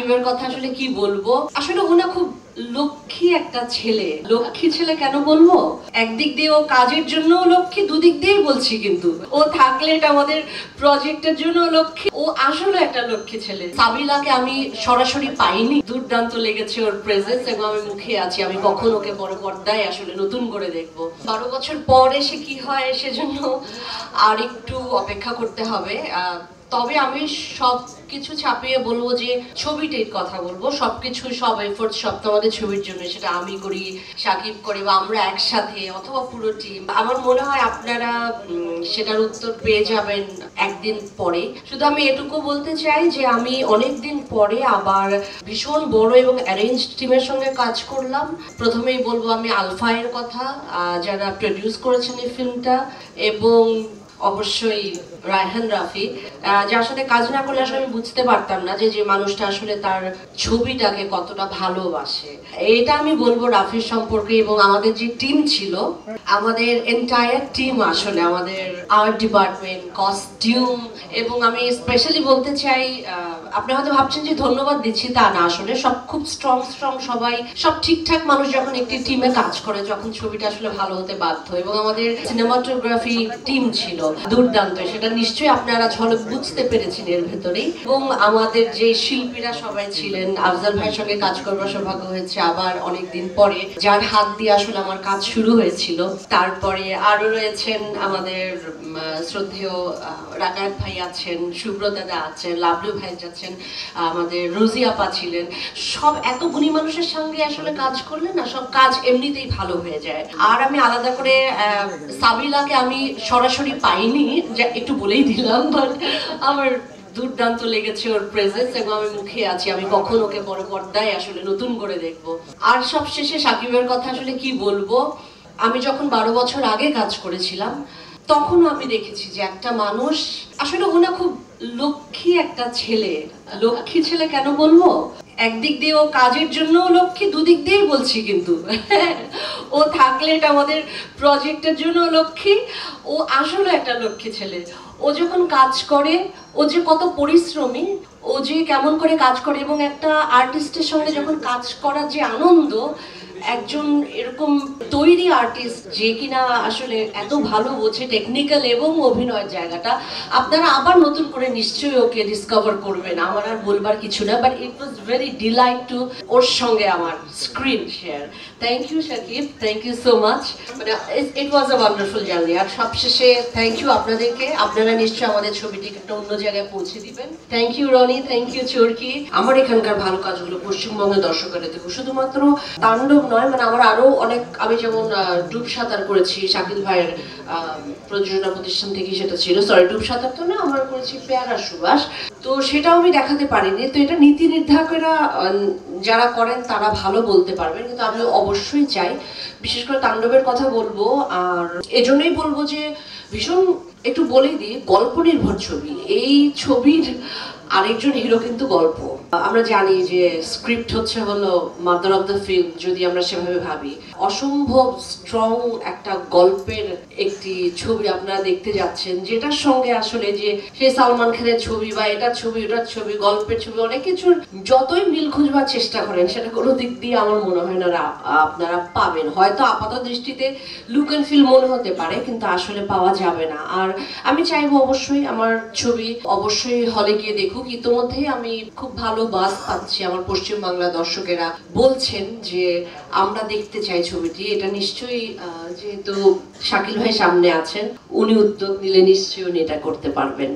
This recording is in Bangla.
সাকিবের কথা আসলে কি বলবো, আসলে ওনা খুব লক্ষ্মী একটা ছেলে। লক্ষ্মী ছেলে কেন বলবো, একদিক দিয়ে ও কাজের জন্য লক্ষ্মী, দুদিক দিয়েই বলছি, কিন্তু ও থাকলে এটা আমাদের প্রজেক্টের জন্য লক্ষ্মী। ও আসলে একটা লক্ষ্মী ছেলে। সাবিলাকে আমি সরাসরি পাইনি, দুর্দান্ত লেগেছে ওর প্রেজেন্স এবং আমি মুখে আছি আমি কখন ওকে বড় পর্দায় আসলে নতুন করে দেখবো। 12 বছর পর এসে কি হয় সেজন্য আর একটু অপেক্ষা করতে হবে। তবে আমি সবকিছু ছাপিয়ে বলবো যে ছবিটির কথা বলবো, সবকিছু সব এফোর্ট সব তো আমাদের ছবির জন্য, সেটা আমি করি, সাকিব করে, বা আমরা একসাথে অথবা পুরো টিম। আমার মনে হয় আপনারা সেটার উত্তর পেয়ে যাবেন একদিন পরে। শুধু আমি এটুকু বলতে চাই যে আমি অনেকদিন পরে আবার ভীষণ বড় এবং অ্যারেঞ্জ টিমের সঙ্গে কাজ করলাম। প্রথমেই বলবো আমি আলফায়ের কথা, যারা প্রডিউস করেছেন এই ফিল্মটা, এবং অবশ্যই রায়হান রাফি, যার সাথে কাজ না করলে আসলে আমি বুঝতে পারতাম না যে মানুষটা আসলে তার ছবিটাকে কতটা ভালোবাসে। এটা আমি বলবো রাফির সম্পর্কে। এবং আমাদের যে টিম ছিল, আমাদের এন্টায়ার টিম, আসলে আমাদের আর্ট ডিপার্টমেন্ট, কস্টিউম, এবং আমি স্পেশালি বলতে চাই, আপনি হয়তো ভাবছেন যে ধন্যবাদ দিচ্ছি, তা না, আসলে সব খুব স্ট্রং সবাই, সব ঠিকঠাক মানুষ যখন একটি টিমে কাজ করে যখন ছবিটা আসলে ভালো হতে বাধ্য। এবং আমাদের সিনেমাটোগ্রাফি টিম ছিল দুর্দান্ত, সেটা নিশ্চয়ই আপনারা ঝলক বুঝতে পেরেছেন এর ভেতরেই। এবং আমাদের যে শিল্পীরা সবাই ছিলেন, আফজাল ভাইয়ের সঙ্গে কাজ করবার সৌভাগ্য হয়েছে আবার অনেকদিন পরে, যার হাত দিয়ে আসলে আমার কাজ শুরু হয়েছিল। তারপরে আরো রয়েছেন আমাদের শ্রদ্ধেয় রাকায়েত ভাই আছেন, সুব্রত দাদা আছেন, লাভলু ভাই আছেন, আমাদের রোজি আপা ছিলেন। সব এত গুণী মানুষের সঙ্গে আসলে কাজ করলে না, সব কাজ এমনিতেই ভালো হয়ে যায়। আর আমি আলাদা করে সাবিলাকে আমি সরাসরি পাইনি, যা একটু বলেই দিলাম, বাট আমার দুর্দান্ত লেগেছে ওর প্রেজেন্স এবং আমি মুখে আছি আমি কখন ওকে বড় পর্দায় আসলে নতুন করে দেখবো। আর সবশেষে সাকিবের কথা আসলে কি বলবো, আমি যখন 12 বছর আগে কাজ করেছিলাম তখনও আমি দেখেছি যে একটা মানুষ, আসলে ওনা খুব লক্ষ্মী একটা ছেলে। লক্ষ্মী ছেলে কেন বলবো, একদিক দিয়ে ও কাজের জন্য লক্ষ্মী, দুদিক দিয়েই বলছি, কিন্তু ও থাকলে এটা আমাদের প্রজেক্টের জন্য লক্ষ্মী। ও আসলে একটা লক্ষ্মী ছেলে। ও যখন কাজ করে, ও যে কত পরিশ্রমী, ও যে কেমন করে কাজ করে, এবং একটা আর্টিস্টের সঙ্গে যখন কাজ করার যে আনন্দ, একজন এরকম তৈরি আর্টিস্ট যে কিনা আসলে এত ভালো বোঝে টেকনিক্যাল এবং অভিনয়ের জায়গাটা, আপনারা আবার নতুন করে নিশ্চয়ই ওকে ডিসকভার করবেন, আমার আর বলবার কিছু না। But it was very delight to ওর সঙ্গে আমার screen share. Thank you Shakib, thank you so much, মানে it was a wonderful journey. আর সবশেষে থ্যাংক ইউ আপনাদেরকে, আপনারা নিশ্চয়ই আমাদের ছবিটিকে একটা অন্য জায়গায় পৌঁছে দিবেন। Thank you Rony, thank you Chorki. আমার এখানকার ভালো কাজগুলো পশ্চিমবঙ্গের দর্শকেরা দেখো, শুধুমাত্র তাণ্ডব নয়, মানে আমার আরো অনেক, আমি যেমন ডুব সাঁতার করেছি শাকিল ভাইয়ের প্রযোজনা প্রতিষ্ঠান থেকে, সেটা ছিল, সরি ডুব সাঁতার তো না, আমার করেছি পেয়ারা সুবাস, তো সেটাও আমি দেখাতে পারিনি। তো এটা নীতি নির্ধারকেরা যারা করেন তারা ভালো বলতে পারবেন, কিন্তু আমি অবশ্যই চাই, বিশেষ করে তাণ্ডবের কথা বলবো। আর এজন্যই বলবো যে ভীষণ, একটু বলেই দিই, গল্প নির্ভর ছবি। এই ছবির আরেকজন হিরো কিন্তু গল্প। আমরা জানি যে স্ক্রিপ্ট হচ্ছে হলো মাদার অফ দ্য ফিল্ম, যদি আমরা সেভাবে ভাবি। অসম্ভব স্ট্রং একটা গল্পের একটি ছবি আপনারা দেখতে যাচ্ছেন, যেটার সঙ্গে আসলে যে সে সালমান খানের ছবি বা এটার ছবি ওটার ছবি, গল্পের ছবি, অনেক কিছুর যতই মিল খুঁজবার চেষ্টা করেন, সেটা কোনো দিক দিয়ে আমার মনে হয় না আপনারা পাবেন। হয়তো আপাত দৃষ্টিতে লুক অ্যান্ড ফিল মনে হতে পারে, কিন্তু আসলে পাওয়া যাবে না। আর আমি চাইবো অবশ্যই আমার ছবি অবশ্যই হলে গিয়ে দেখুক। ইতোমধ্যেই আমি খুব ভালো বাস পাচ্ছি, আমার পশ্চিমবাংলা দর্শকেরা বলছেন যে আমরা দেখতে চাই ছবিটি। এটা নিশ্চয়ই, যেহেতু শাকিল ভাই সামনে আছেন, উনি উদ্যোগ নিলে নিশ্চয়ই উনি এটা করতে পারবেন।